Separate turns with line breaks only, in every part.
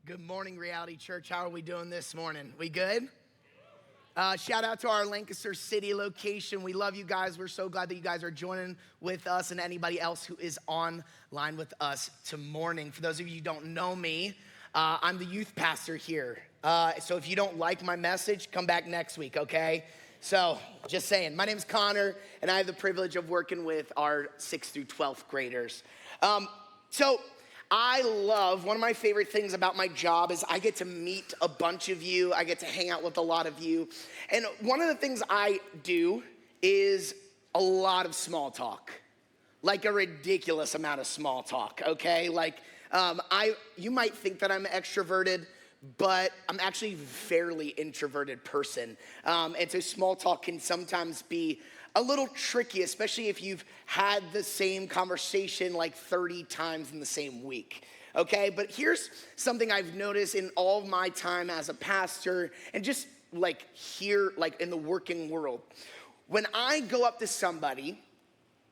Good morning, Reality Church. How are we doing this morning? We good? Shout out to our Lancaster City location. We love you guys. We're so glad that you guys are joining with us and anybody else who is online with us to morning. For those of you who don't know me, I'm the youth pastor here. So if you don't like my message, come back next week, okay? So just saying, my name's Connor, and I have the privilege of working with our 6th through 12th graders. I love, one of my favorite things about my job is I get to meet a bunch of you. I get to hang out with a lot of you. And one of the things I do is a lot of small talk, like a ridiculous amount of small talk, okay? You might think that I'm extroverted, but I'm actually a fairly introverted person. And so small talk can sometimes be a little tricky, especially if you've had the same conversation like 30 times in the same week, okay? But here's something I've noticed in all of my time as a pastor and just like here, like in the working world. When I go up to somebody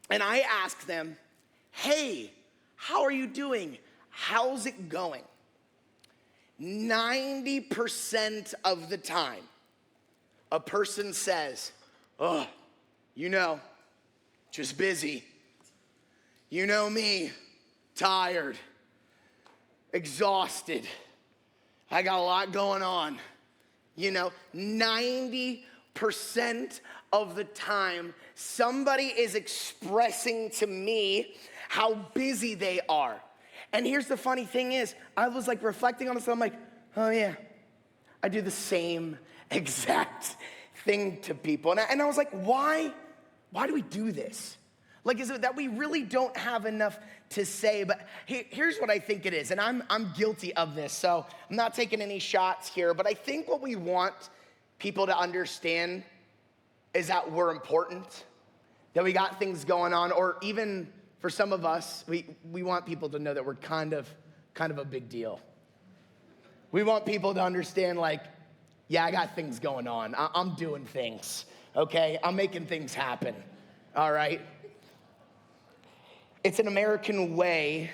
and I ask them, hey, how are you doing? How's it going? 90% of the time, a person says, oh, you know, just busy. You know me, tired, exhausted. I got a lot going on. 90% of the time, somebody is expressing to me how busy they are. And here's the funny thing is, I was like reflecting on this, I'm like, oh yeah, I do the same exact thing to people. And I was like, why do we do this? Like, is it that we really don't have enough to say? But here's what I think it is, and I'm guilty of this, so I'm not taking any shots here, but I think what we want people to understand is that we're important, that we got things going on, or even for some of us, we want people to know that we're kind of a big deal. We want people to understand, like, yeah, I got things going on. I'm doing things, okay? I'm making things happen, all right? It's an American way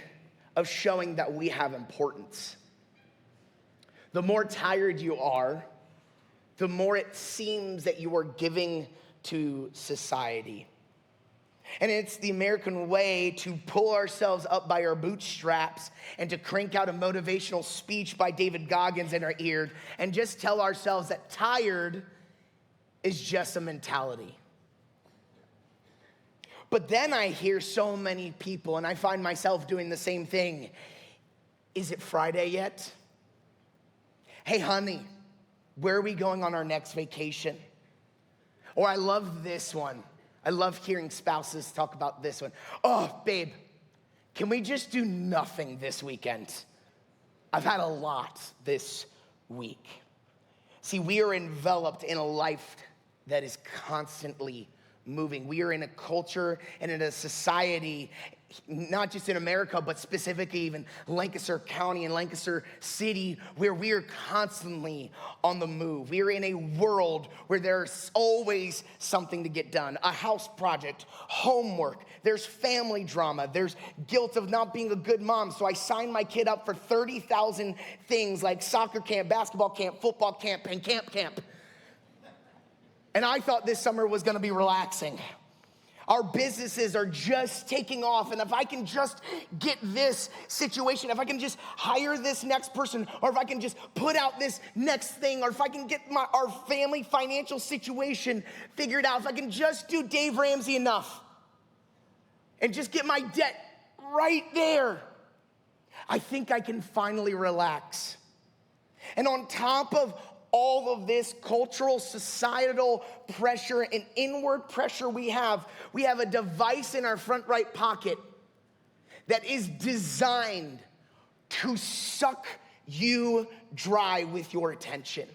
of showing that we have importance. The more tired you are, the more it seems that you are giving to society. And it's the American way to pull ourselves up by our bootstraps and to crank out a motivational speech by David Goggins in our ear and just tell ourselves that tired is just a mentality. But then I hear so many people, and I find myself doing the same thing. Is it Friday yet? Hey, honey, where are we going on our next vacation? Or I love this one. I love hearing spouses talk about this one. Oh, babe, can we just do nothing this weekend? I've had a lot this week. See, we are enveloped in a life that is constantly moving. We are in a culture and in a society, not just in America, but specifically even Lancaster County and Lancaster City, where we are constantly on the move. We are in a world where there's always something to get done. A house project, homework, there's family drama, there's guilt of not being a good mom. So I signed my kid up for 30,000 things like soccer camp, basketball camp, football camp, and camp. And I thought this summer was gonna be relaxing. Our businesses are just taking off, and if I can just get this situation, if I can just hire this next person, or if I can just put out this next thing, or if I can get our family financial situation figured out, if I can just do Dave Ramsey enough and just get my debt right there, I think I can finally relax. And on top of all of this cultural, societal pressure and inward pressure we have a device in our front right pocket that is designed to suck you dry with your attention.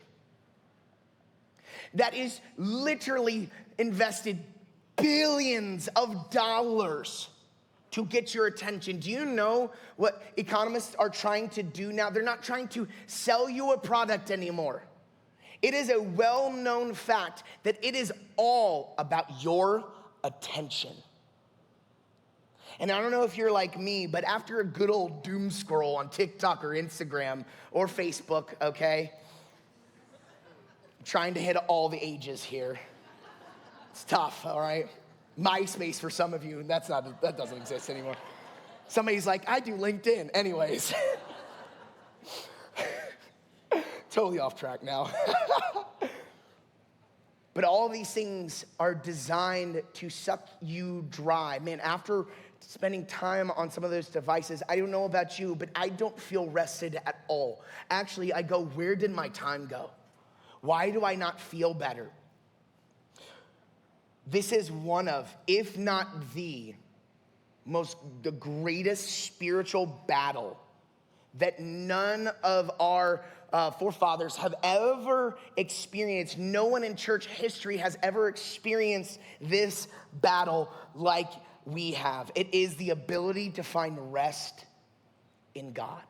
That is literally invested billions of dollars to get your attention. Do you know what economists are trying to do now? They're not trying to sell you a product anymore. It is a well-known fact that it is all about your attention. And I don't know if you're like me, but after a good old doom scroll on TikTok or Instagram or Facebook, okay? I'm trying to hit all the ages here. It's tough, all right? MySpace for some of you, that doesn't exist anymore. Somebody's like, I do LinkedIn. Anyways. Totally off track now. But all these things are designed to suck you dry. Man, after spending time on some of those devices, I don't know about you, but I don't feel rested at all. Actually, I go, where did my time go? Why do I not feel better? This is one of, if not the greatest spiritual battle that none of our forefathers have ever experienced. No one in church history has ever experienced this battle like we have. It is the ability to find rest in God.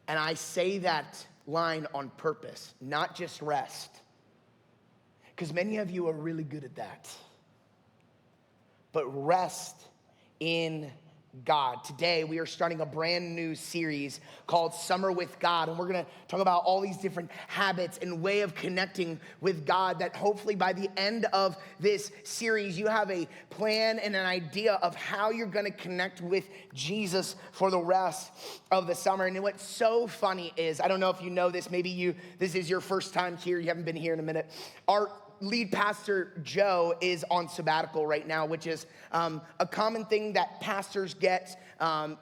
And I say that line on purpose, not just rest, because many of you are really good at that. But rest in God. Today, we are starting a brand new series called Summer with God, and we're gonna talk about all these different habits and way of connecting with God that hopefully by the end of this series, you have a plan and an idea of how you're gonna connect with Jesus for the rest of the summer. And what's so funny is, I don't know if you know this, maybe this is your first time here, you haven't been here in a minute. Our lead pastor, Joe, is on sabbatical right now, which is a common thing that pastors get.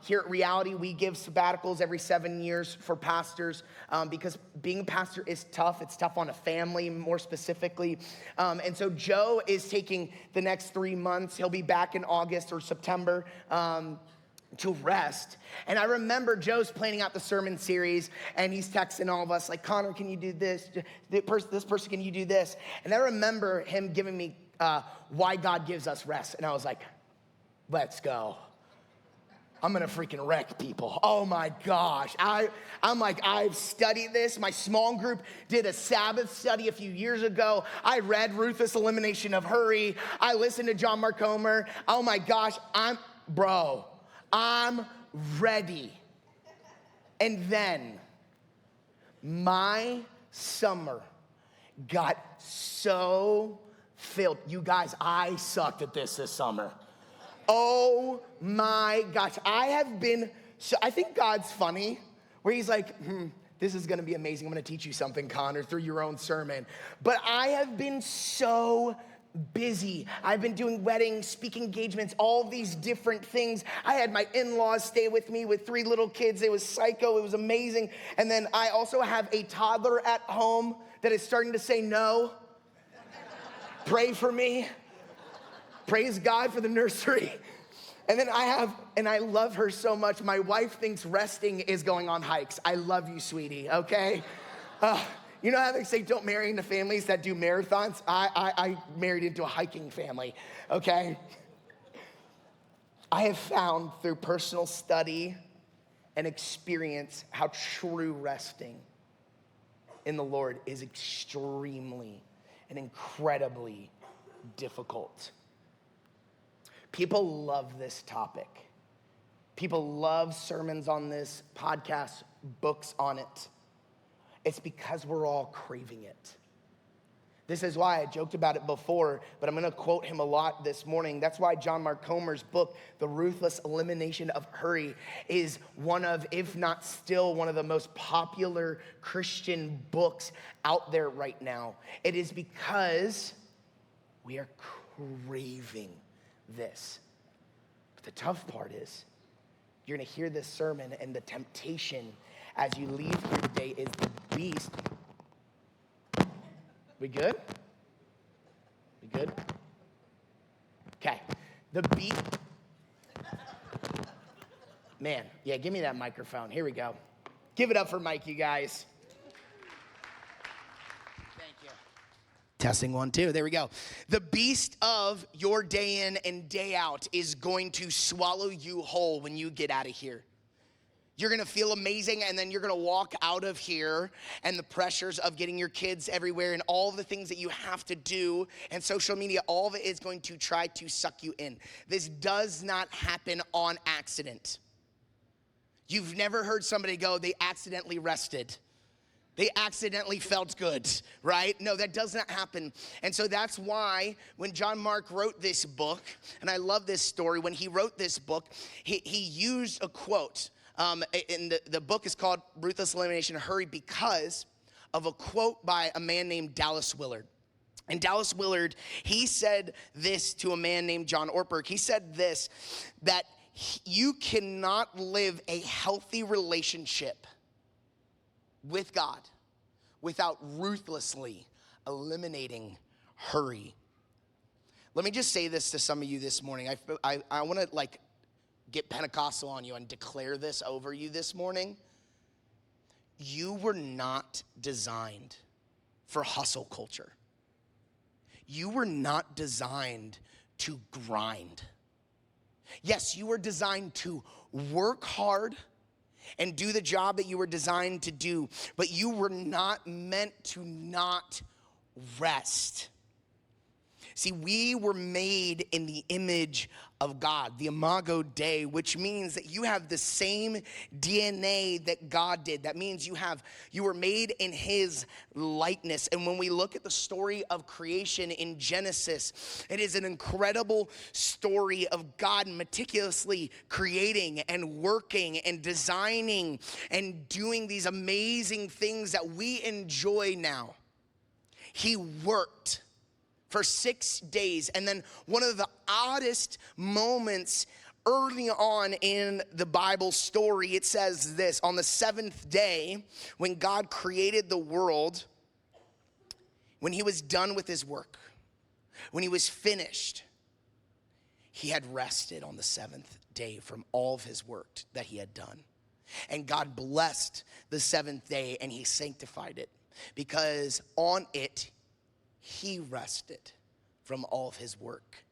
Here at Reality, we give sabbaticals every 7 years for pastors because being a pastor is tough. It's tough on a family, more specifically. And so Joe is taking the next 3 months. He'll be back in August or September to rest. And I remember Joe's planning out the sermon series, and he's texting all of us like, Connor, can you do this? This person, can you do this? And I remember him giving me why God gives us rest. And I was like, let's go. I'm gonna freaking wreck people. Oh my gosh. I'm like, I've studied this. My small group did a Sabbath study a few years ago. I read Ruthless Elimination of Hurry. I listened to John Mark Comer. Oh my gosh, I'm ready. And then my summer got so filled. You guys, I sucked at this summer. Oh my gosh. I think God's funny, where he's like, this is gonna be amazing. I'm gonna teach you something, Connor, through your own sermon. But I have been so busy. I've been doing weddings, speaking engagements, all these different things. I had my in-laws stay with me with 3 little kids. It was psycho. It was amazing. And then I also have a toddler at home that is starting to say no. Pray for me. Praise God for the nursery. And then I love her so much. My wife thinks resting is going on hikes. I love you, sweetie, okay? You know how they say don't marry into families that do marathons? I married into a hiking family, okay? I have found through personal study and experience how true resting in the Lord is extremely and incredibly difficult. People love this topic. People love sermons on this, podcasts, books on it. It's because we're all craving it. This is why I joked about it before, but I'm gonna quote him a lot this morning. That's why John Mark Comer's book, The Ruthless Elimination of Hurry, is one of, if not still, one of the most popular Christian books out there right now. It is because we are craving this. But the tough part is, you're gonna hear this sermon, and the temptation as you leave here today is the beast. We good? We good? Okay. The beast. Man, yeah, give me that microphone. Here we go. Give it up for Mike, you guys. Thank you. Testing 1, 2. There we go. The beast of your day in and day out is going to swallow you whole when you get out of here. You're gonna feel amazing, and then you're gonna walk out of here, and the pressures of getting your kids everywhere and all the things that you have to do, and social media, all of it is going to try to suck you in. This does not happen on accident. You've never heard somebody go, they accidentally rested. They accidentally felt good, right? No, that does not happen. And so that's why when John Mark wrote this book, and I love this story, when he wrote this book, he used a quote. And the book is called Ruthless Elimination Hurry because of a quote by a man named Dallas Willard. And Dallas Willard, he said this to a man named John Ortberg. He said this, that you cannot live a healthy relationship with God without ruthlessly eliminating hurry. Let me just say this to some of you this morning. I want to get Pentecostal on you and declare this over you this morning. You were not designed for hustle culture. You were not designed to grind. Yes, you were designed to work hard and do the job that you were designed to do, but you were not meant to not rest. See, we were made in the image of God, the Imago Dei, which means that you have the same DNA that God did. That means you were made in his likeness. And when we look at the story of creation in Genesis, it is an incredible story of God meticulously creating and working and designing and doing these amazing things that we enjoy now. He worked for 6 days. And then one of the oddest moments early on in the Bible story, it says this: on the seventh day, when God created the world, when he was done with his work, when he was finished, he had rested on the seventh day from all of his work that he had done. And God blessed the seventh day and he sanctified it, because on it, he rested from all of his work.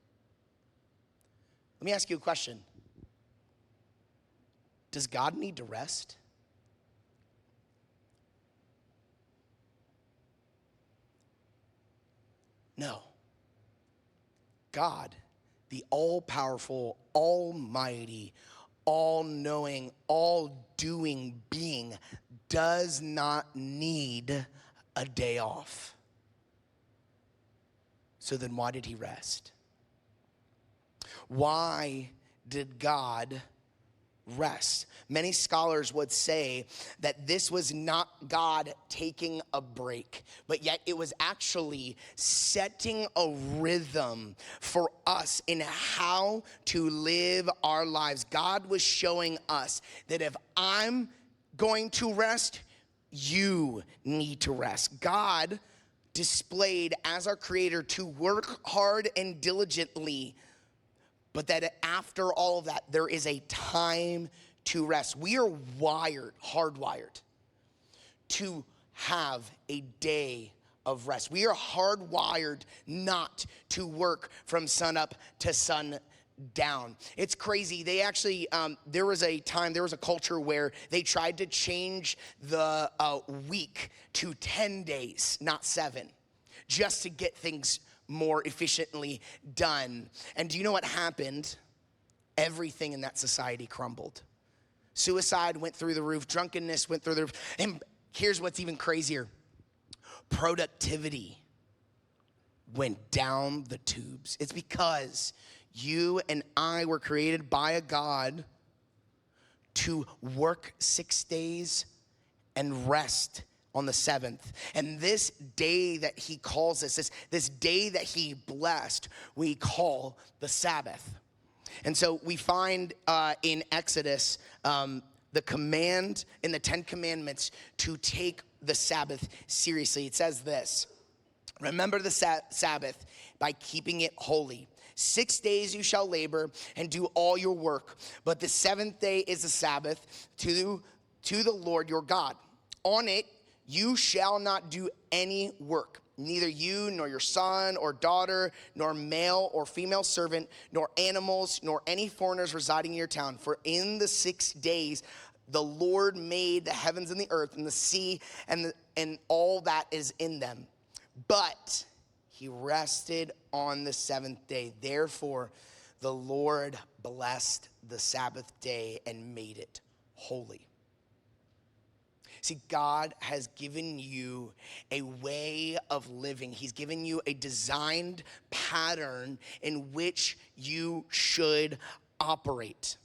Let me ask you a question. Does God need to rest? No. God, the all-powerful, almighty, all-knowing, all-doing being, does not need a day off. So then why did he rest? Why did God rest? Many scholars would say that this was not God taking a break, but yet it was actually setting a rhythm for us in how to live our lives. God was showing us that if I'm going to rest, you need to rest. God displayed as our creator to work hard and diligently, but that after all of that, there is a time to rest. We are hardwired to have a day of rest. We are hardwired not to work from sunup to sundown. It's crazy. They actually, there was a culture where they tried to change the week to 10 days, not 7, just to get things more efficiently done. And do you know what happened? Everything in that society crumbled. Suicide went through the roof. Drunkenness went through the roof. And here's what's even crazier. Productivity went down the tubes. It's because you and I were created by a God to work 6 days and rest on the seventh. And this day that he calls us, this day that he blessed, we call the Sabbath. And so we find in Exodus the command in the 10 Commandments to take the Sabbath seriously. It says this: remember the Sabbath by keeping it holy. 6 days you shall labor and do all your work, but the seventh day is the Sabbath to the Lord your God. On it you shall not do any work, neither you nor your son or daughter, nor male or female servant, nor animals, nor any foreigners residing in your town. For in the 6 days The Lord made the heavens and the earth and the sea and all that is in them. But he rested on the seventh day. Therefore, the Lord blessed the Sabbath day and made it holy. See, God has given you a way of living. He's given you a designed pattern in which you should operate.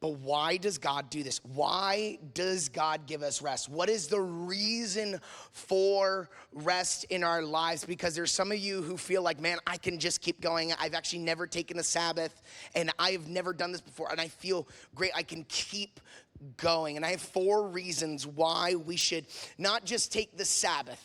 But why does God do this? Why does God give us rest? What is the reason for rest in our lives? Because there's some of you who feel like, man, I can just keep going. I've actually never taken a Sabbath, and I've never done this before, and I feel great. I can keep going. And I have 4 reasons why we should not just take the Sabbath,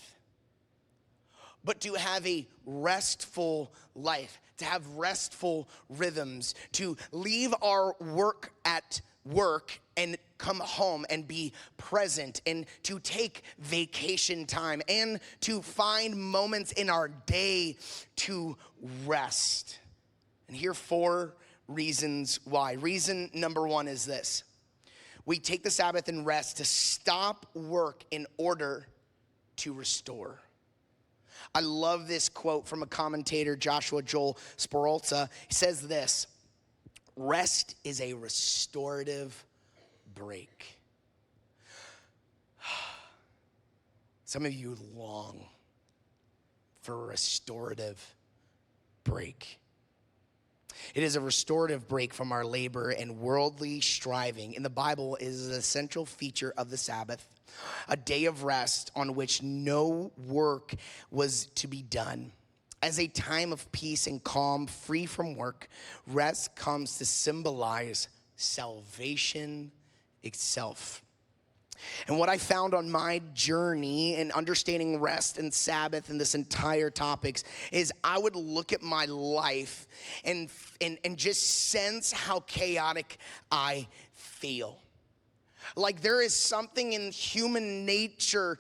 but to have a restful life, to have restful rhythms, to leave our work at work and come home and be present, and to take vacation time, and to find moments in our day to rest. And here are 4 reasons why. Reason number 1 is this. We take the Sabbath and rest to stop work in order to restore. I love this quote from a commentator, Joshua Joel Spiralza. He says this: rest is a restorative break. Some of you long for a restorative break. It is a restorative break from our labor and worldly striving. In the Bible, it is an essential feature of the Sabbath, a day of rest on which no work was to be done. As a time of peace and calm, free from work, rest comes to symbolize salvation itself. And what I found on my journey in understanding rest and Sabbath and this entire topics is I would look at my life and just sense how chaotic I feel. Like there is something in human nature,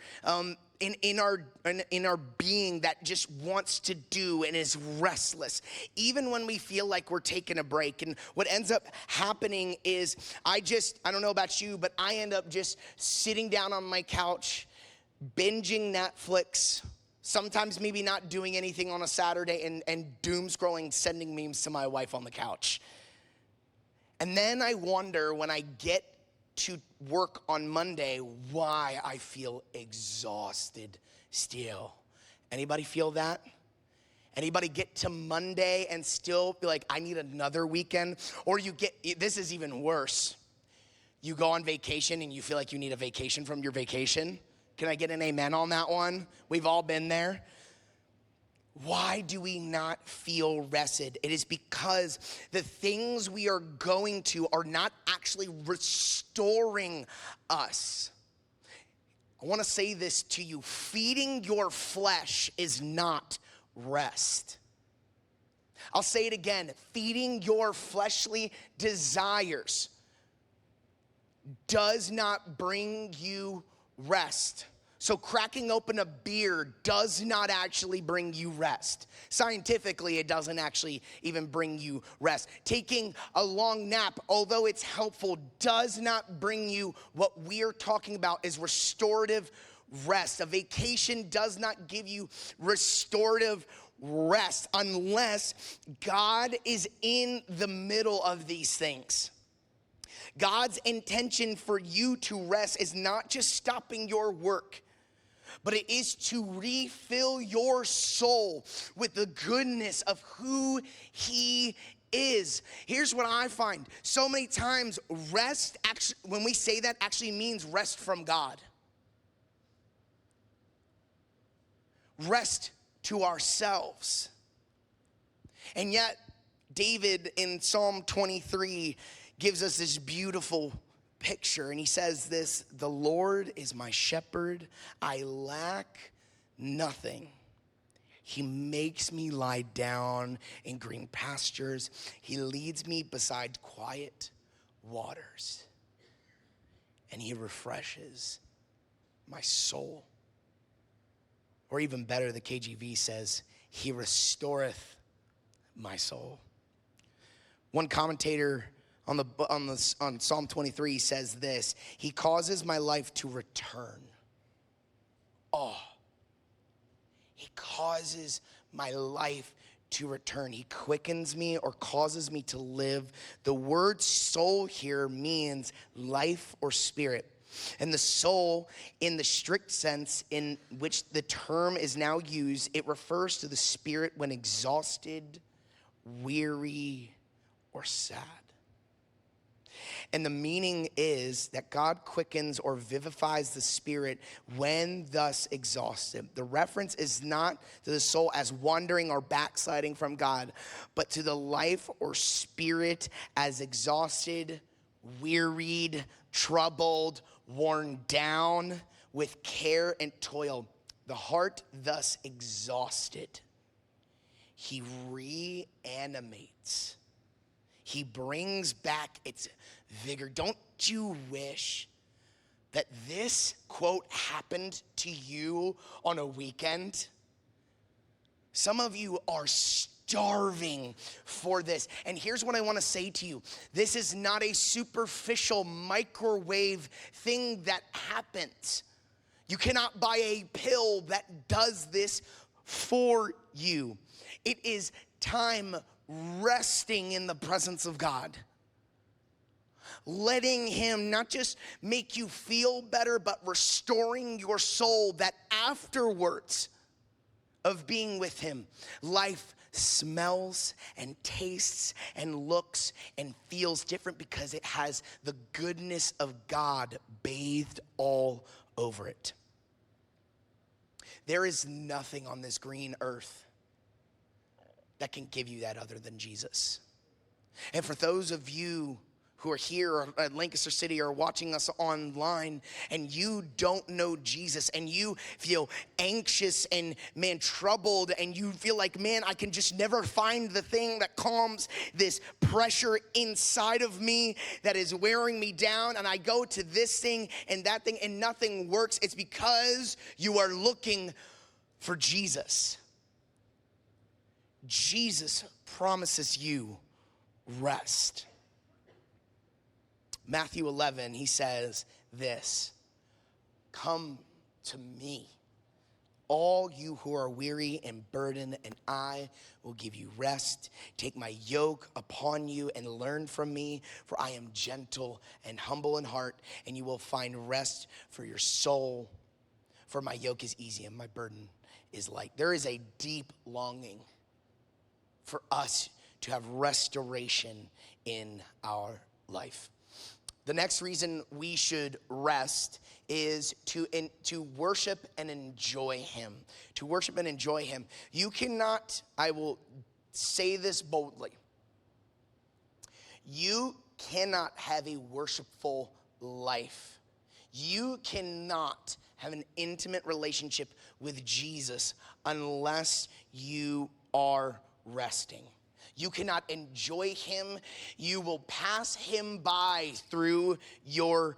in our being that just wants to do and is restless, even when we feel like we're taking a break. And what ends up happening is I don't know about you, but I end up just sitting down on my couch, binging Netflix, sometimes maybe not doing anything on a Saturday, and doom scrolling, sending memes to my wife on the couch. And then I wonder when I get to work on Monday why I feel exhausted still. Anybody feel that? Anybody get to Monday and still be like, I need another weekend? Or this is even worse. You go on vacation and you feel like you need a vacation from your vacation. Can I get an amen on that one? We've all been there. Why do we not feel rested? It is because the things we are going to are not actually restoring us. I want to say this to you. Feeding your flesh is not rest. I'll say it again. Feeding your fleshly desires does not bring you rest. So cracking open a beer does not actually bring you rest. Scientifically, it doesn't actually even bring you rest. Taking a long nap, although it's helpful, does not bring you what we're talking about is restorative rest. A vacation does not give you restorative rest unless God is in the middle of these things. God's intention for you to rest is not just stopping your work, but it is to refill your soul with the goodness of who he is. Here's what I find. So many times rest, actually, when we say that, actually means rest from God. Rest to ourselves. And yet, David in Psalm 23 gives us this beautiful picture, and he says this: the Lord is my shepherd, I lack nothing. He makes me lie down in green pastures. He leads me beside quiet waters, and he refreshes my soul. Or even better, the KJV says, he restoreth my soul. One commentator On Psalm 23 says this: He causes my life to return. Oh, He causes my life to return. He quickens me or causes me to live. The word soul here means life or spirit. And the soul, in the strict sense in which the term is now used, it refers to the spirit when exhausted, weary, or sad. And the meaning is that God quickens or vivifies the spirit when thus exhausted. The reference is not to the soul as wandering or backsliding from God, but to the life or spirit as exhausted, wearied, troubled, worn down with care and toil. The heart thus exhausted, He reanimates. He brings back its vigor. Don't you wish that this quote happened to you on a weekend? Some of you are starving for this. And here's what I want to say to you. This is not a superficial microwave thing that happens. You cannot buy a pill that does this for you. It is time resting in the presence of God. Letting Him not just make you feel better, but restoring your soul, that afterwards of being with Him, life smells and tastes and looks and feels different because it has the goodness of God bathed all over it. There is nothing on this green earth that can give you that other than Jesus. And for those of you who are here at Lancaster City or watching us online and you don't know Jesus and you feel anxious and troubled and you feel like, I can just never find the thing that calms this pressure inside of me that is wearing me down, and I go to this thing and that thing and nothing works. It's because you are looking for Jesus. Jesus promises you rest. Matthew 11, He says this: Come to me, all you who are weary and burdened, and I will give you rest. Take my yoke upon you and learn from me, for I am gentle and humble in heart, and you will find rest for your soul. For my yoke is easy and my burden is light. There is a deep longing for us to have restoration in our life. The next reason we should rest is to worship and enjoy Him. To worship and enjoy Him. You cannot, I will say this boldly, you cannot have a worshipful life. You cannot have an intimate relationship with Jesus unless you are resting. You cannot enjoy Him. You will pass Him by through your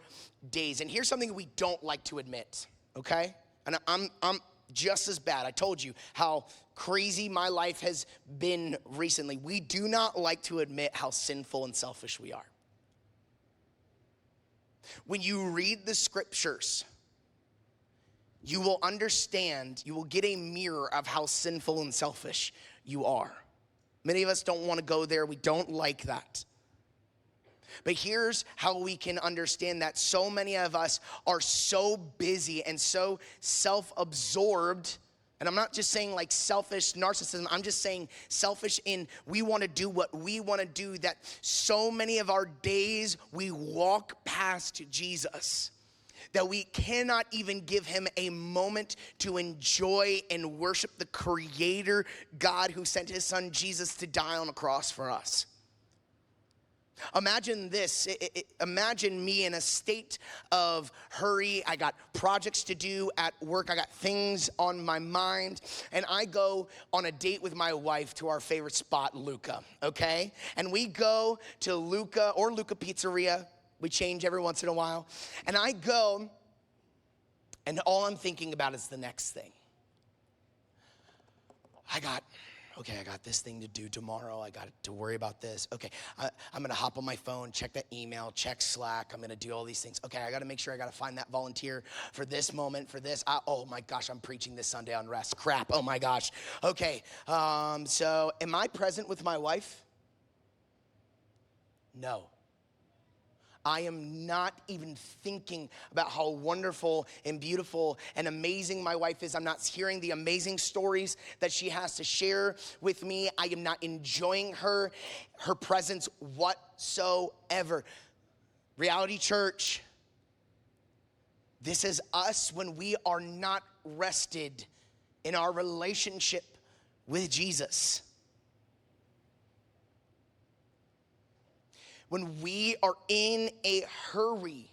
days. And here's something we don't like to admit, okay? And I'm just as bad. I told you how crazy my life has been recently. We do not like to admit how sinful and selfish we are. When you read the scriptures, you will understand, you will get a mirror of how sinful and selfish you are. Many of us don't want to go there. We don't like that. But here's how we can understand that so many of us are so busy and so self-absorbed. And I'm not just saying like selfish narcissism. I'm just saying selfish in we want to do what we want to do, that so many of our days we walk past Jesus, that we cannot even give Him a moment to enjoy and worship the Creator God who sent His Son Jesus to die on a cross for us. Imagine this. Imagine me in a state of hurry. I got projects to do at work. I got things on my mind. And I go on a date with my wife to our favorite spot, Luca, okay? And we go to Luca or Luca Pizzeria. We change every once in a while. And I go, and all I'm thinking about is the next thing. I got Okay, I got this thing to do tomorrow. I got to worry about this. Okay, I'm gonna hop on my phone, check that email, check Slack. I'm gonna do all these things. Okay, I gotta make sure I gotta find that volunteer for this moment, for this. Oh my gosh, I'm preaching this Sunday on rest. Crap, oh my gosh. Okay, so am I present with my wife? No. I am not even thinking about how wonderful and beautiful and amazing my wife is. I'm not hearing the amazing stories that she has to share with me. I am not enjoying her presence whatsoever. Reality Church, this is us when we are not rested in our relationship with Jesus. When we are in a hurry,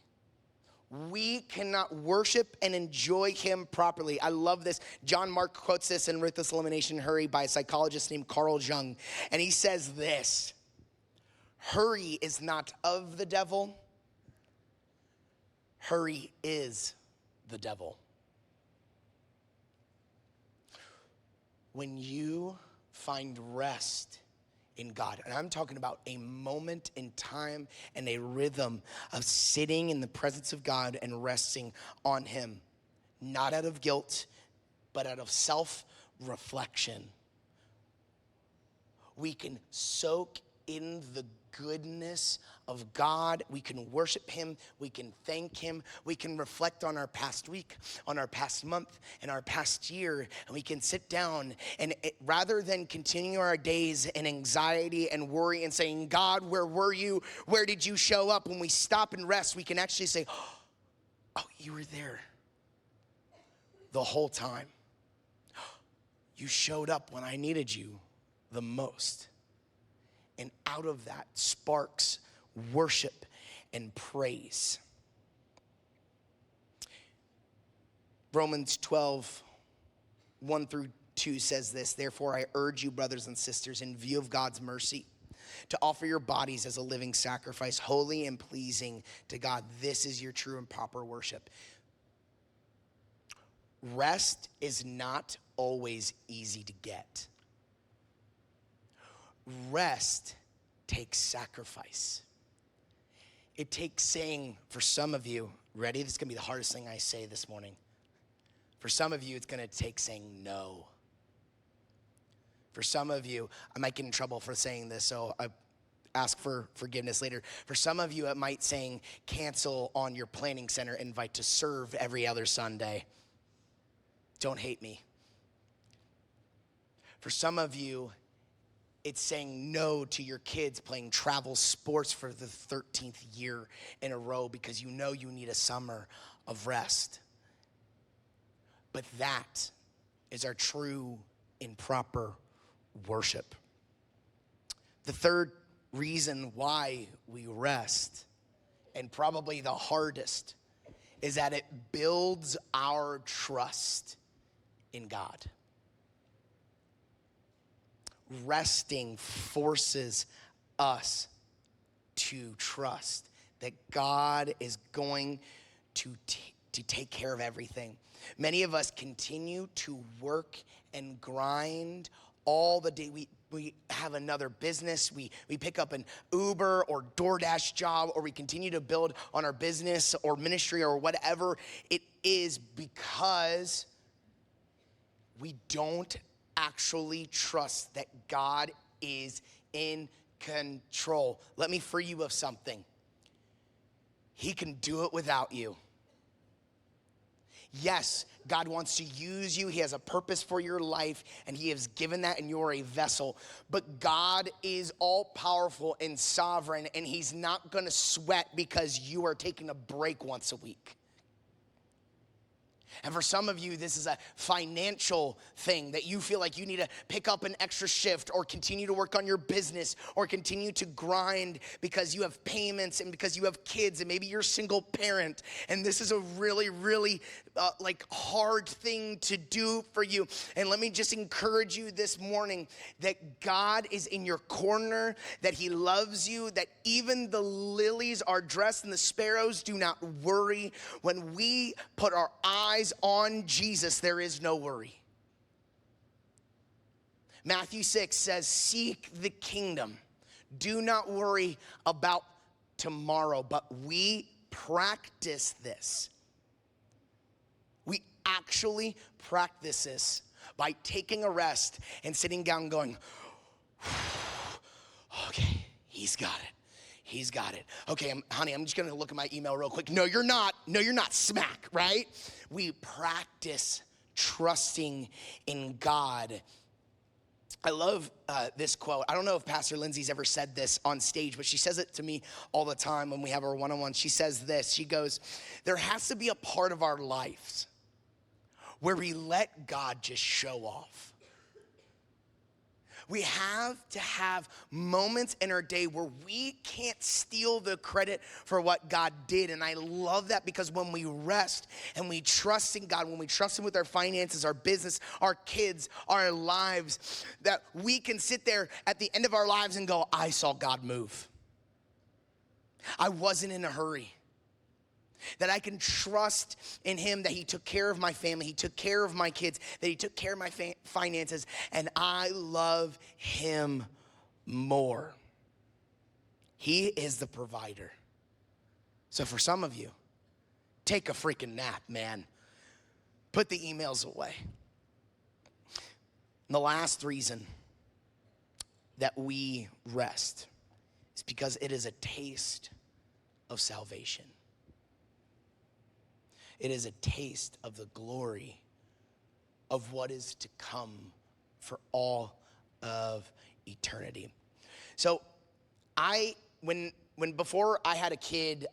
we cannot worship and enjoy him properly. I love this. John Mark quotes this in Ruthless Elimination Hurry by a psychologist named Carl Jung. And he says this: hurry is not of the devil. Hurry is the devil. When you find rest in God, and I'm talking about a moment in time and a rhythm of sitting in the presence of God and resting on him, not out of guilt, but out of self-reflection, we can soak in the goodness of God. We can worship him. We can thank him. We can reflect on our past week, on our past month, and our past year. And we can sit down and rather than continue our days in anxiety and worry and saying, God, where were you? Where did you show up? When we stop and rest, we can actually say, oh, you were there the whole time. You showed up when I needed you the most. And out of that sparks worship and praise. Romans 12, 1-2 says this: therefore I urge you, brothers and sisters, in view of God's mercy, to offer your bodies as a living sacrifice, holy and pleasing to God. This is your true and proper worship. Rest is not always easy to get. Rest takes sacrifice. It takes saying, for some of you, ready? This is gonna be the hardest thing I say this morning. For some of you, it's gonna take saying no. For some of you, I might get in trouble for saying this, so I ask for forgiveness later. For some of you, it might saying cancel on your planning center invite to serve every other Sunday. Don't hate me. For some of you, it's saying no to your kids playing travel sports for the 13th year in a row because you know you need a summer of rest. But that is our true and proper worship. The third reason why we rest, and probably the hardest, is that it builds our trust in God. Resting forces us to trust that God is going to take care of everything. Many of us continue to work and grind all the day. We have another business. We pick up an Uber or DoorDash job, or we continue to build on our business or ministry or whatever it is because we don't actually trust that God is in control. Let me free you of something. He can do it without you. Yes, God wants to use you. He has a purpose for your life, and he has given that, and you're a vessel. But God is all powerful and sovereign, and he's not gonna sweat because you are taking a break once a week. And for some of you, this is a financial thing that you feel like you need to pick up an extra shift or continue to work on your business or continue to grind because you have payments and because you have kids and maybe you're a single parent. And this is a really, really hard thing to do for you. And let me just encourage you this morning that God is in your corner, that he loves you, that even the lilies are dressed and the sparrows do not worry. When we put our eyes on Jesus, there is no worry. Matthew 6 says, seek the kingdom. Do not worry about tomorrow, but we practice this. We actually practice this by taking a rest and sitting down and going, okay, he's got it. He's got it. Okay, honey, I'm just gonna look at my email real quick. No, you're not. No, you're not. Smack, right? We practice trusting in God. I love this quote. I don't know if Pastor Lindsay's ever said this on stage, but she says it to me all the time when we have our one-on-one. She says this. She goes, there has to be a part of our lives where we let God just show off. We have to have moments in our day where we can't steal the credit for what God did. And I love that, because when we rest and we trust in God, when we trust Him with our finances, our business, our kids, our lives, that we can sit there at the end of our lives and go, I saw God move. I wasn't in a hurry. That I can trust in Him, that He took care of my family, He took care of my kids, that He took care of my finances, and I love Him more. He is the provider. So for some of you, take a freaking nap, man. Put the emails away. And the last reason that we rest is because it is a taste of salvation. It is a taste of the glory of what is to come for all of eternity. So before I had a kid,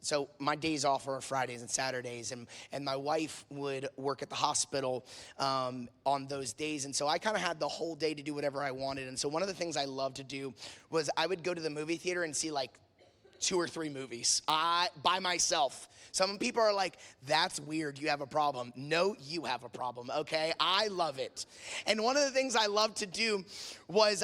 so my days off were Fridays and Saturdays, and my wife would work at the hospital on those days. And so I kind of had the whole day to do whatever I wanted. And so one of the things I loved to do was I would go to the movie theater and see like 2 or 3 movies by myself. Some people are like, that's weird, you have a problem. No, you have a problem, okay? I love it. And one of the things I loved to do was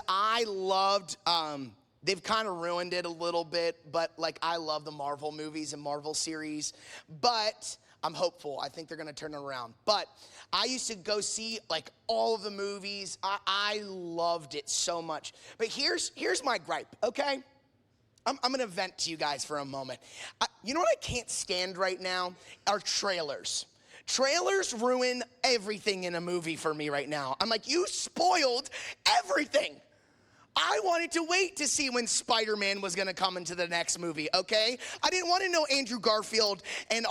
they've kind of ruined it a little bit, but like I love the Marvel movies and Marvel series, but I'm hopeful. I think they're gonna turn it around. But I used to go see like all of the movies. I loved it so much. But here's my gripe, okay? I'm going to vent to you guys for a moment. You know what I can't stand right now? Are trailers. Trailers ruin everything in a movie for me right now. I'm like, you spoiled everything. I wanted to wait to see when Spider-Man was going to come into the next movie, okay? I didn't want to know Andrew Garfield and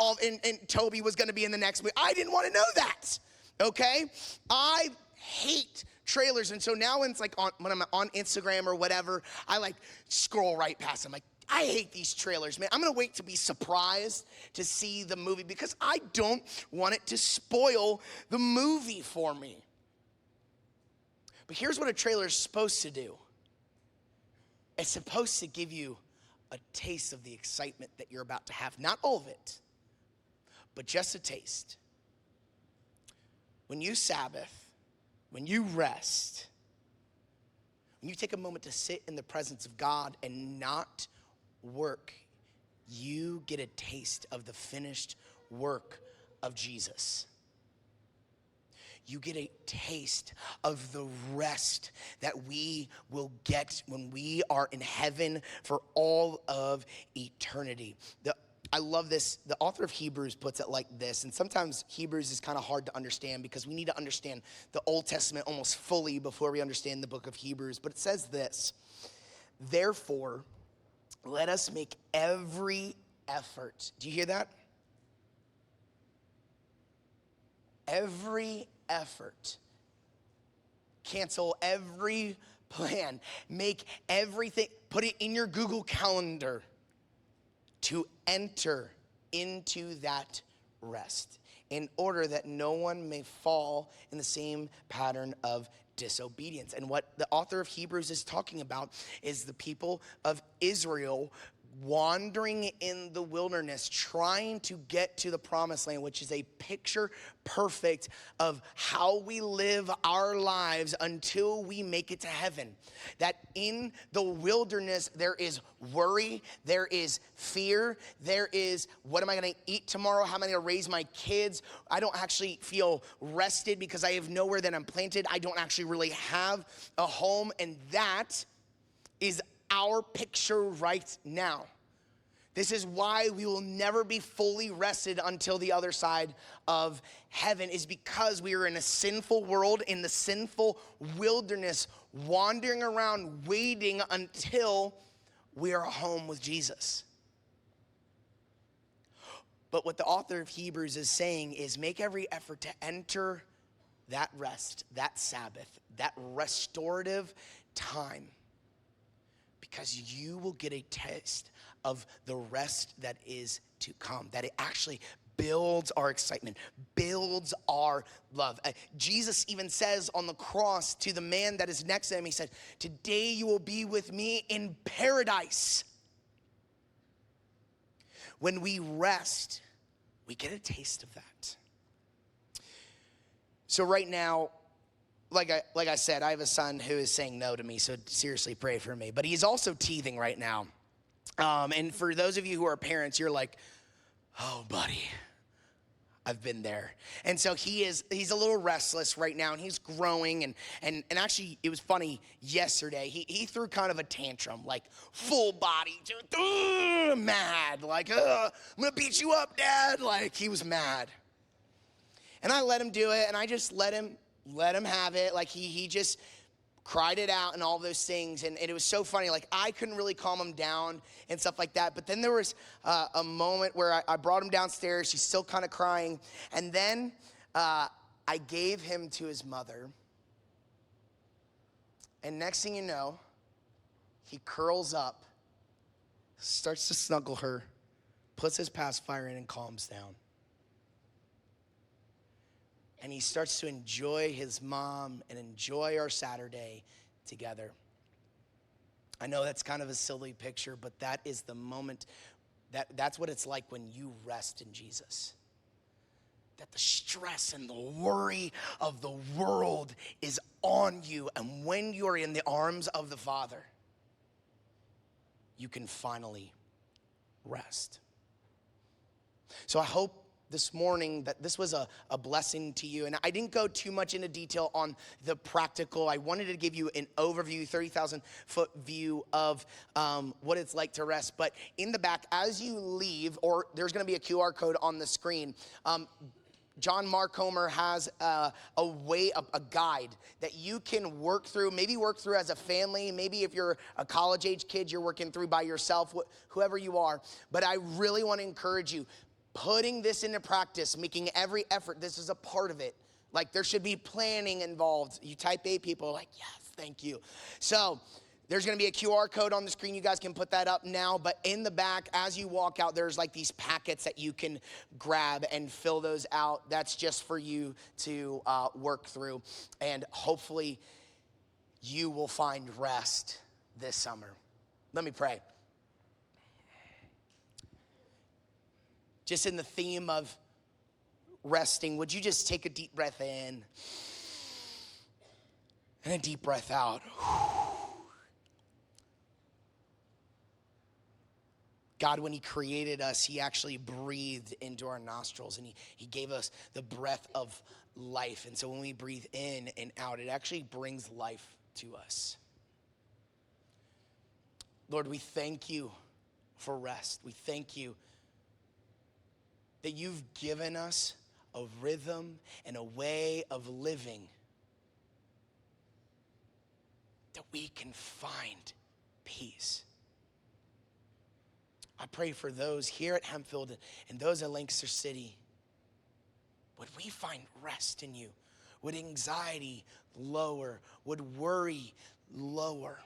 Toby was going to be in the next movie. I didn't want to know that, okay? I hate trailers, and so now when it's like when I'm on Instagram or whatever, I like scroll right past them. Like, I hate these trailers, man. I'm gonna wait to be surprised to see the movie because I don't want it to spoil the movie for me. But here's what a trailer is supposed to do. It's supposed to give you a taste of the excitement that you're about to have. Not all of it, but just a taste. When you Sabbath, when you rest, when you take a moment to sit in the presence of God and not work, you get a taste of the finished work of Jesus. You get a taste of the rest that we will get when we are in heaven for all of eternity. I love this. The author of Hebrews puts it like this, and sometimes Hebrews is kind of hard to understand because we need to understand the Old Testament almost fully before we understand the book of Hebrews. But it says this, therefore, let us make every effort. Do you hear that? Every effort. Cancel every plan. Make everything. Put it in your Google Calendar to enter into that rest, in order that no one may fall in the same pattern of disobedience. And what the author of Hebrews is talking about is the people of Israel wandering in the wilderness, trying to get to the promised land, which is a picture perfect of how we live our lives until we make it to heaven. That in the wilderness, there is worry, there is fear, there is, what am I gonna eat tomorrow? How am I gonna raise my kids? I don't actually feel rested because I have nowhere that I'm planted. I don't actually really have a home, and that is our picture right now. This is why we will never be fully rested until the other side of heaven, is because we are in a sinful world, in the sinful wilderness, wandering around, waiting until we are home with Jesus. But what the author of Hebrews is saying is make every effort to enter that rest, that Sabbath, that restorative time, because you will get a taste of the rest that is to come, that it actually builds our excitement, builds our love. Jesus even says on the cross to the man that is next to him, he said, today you will be with me in paradise. When we rest, we get a taste of that. So right now, like I said, I have a son who is saying no to me, so seriously pray for me. But he's also teething right now. And for those of you who are parents, you're like, oh, buddy, I've been there. And so he's a little restless right now, and he's growing. And actually, it was funny, yesterday, he threw kind of a tantrum, like full body, just mad, like, I'm gonna beat you up, Dad. Like, he was mad. And I let him do it, and I just let him have it. Like, he just cried it out and all those things. And it was so funny. Like, I couldn't really calm him down and stuff like that. But then there was a moment where I brought him downstairs. He's still kind of crying. And then I gave him to his mother. And next thing you know, he curls up, starts to snuggle her, puts his pacifier in, and calms down. And he starts to enjoy his mom and enjoy our Saturday together. I know that's kind of a silly picture, but that is the moment, that's what it's like when you rest in Jesus. That the stress and the worry of the world is on you. And when you're in the arms of the Father, you can finally rest. So I hope this morning that this was a blessing to you. And I didn't go too much into detail on the practical. I wanted to give you an overview, 30,000 foot view of what it's like to rest. But in the back, as you leave, or there's going to be a QR code on the screen, John Mark Homer has a guide that you can work through, maybe work through as a family. Maybe if you're a college age kid, you're working through by yourself, whoever you are. But I really want to encourage you, putting this into practice, making every effort. This is a part of it. Like, there should be planning involved. You type A, people are like, yes, thank you. So there's going to be a QR code on the screen. You guys can put that up now. But in the back, as you walk out, there's like these packets that you can grab and fill those out. That's just for you to work through. And hopefully you will find rest this summer. Let me pray. Just in the theme of resting, would you just take a deep breath in and a deep breath out? God, when he created us, he actually breathed into our nostrils, and he gave us the breath of life. And so when we breathe in and out, it actually brings life to us. Lord, we thank you for rest. We thank you that you've given us a rhythm and a way of living that we can find peace. I pray for those here at Hempfield and those at Lancaster City. Would we find rest in you? Would anxiety lower? Would worry lower?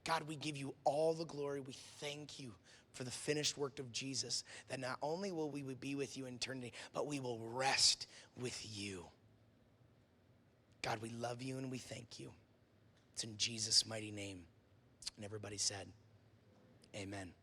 God, we give you all the glory. We thank you for the finished work of Jesus, that not only will we be with you in eternity, but we will rest with you. God, we love you and we thank you. It's in Jesus' mighty name. And everybody said, Amen.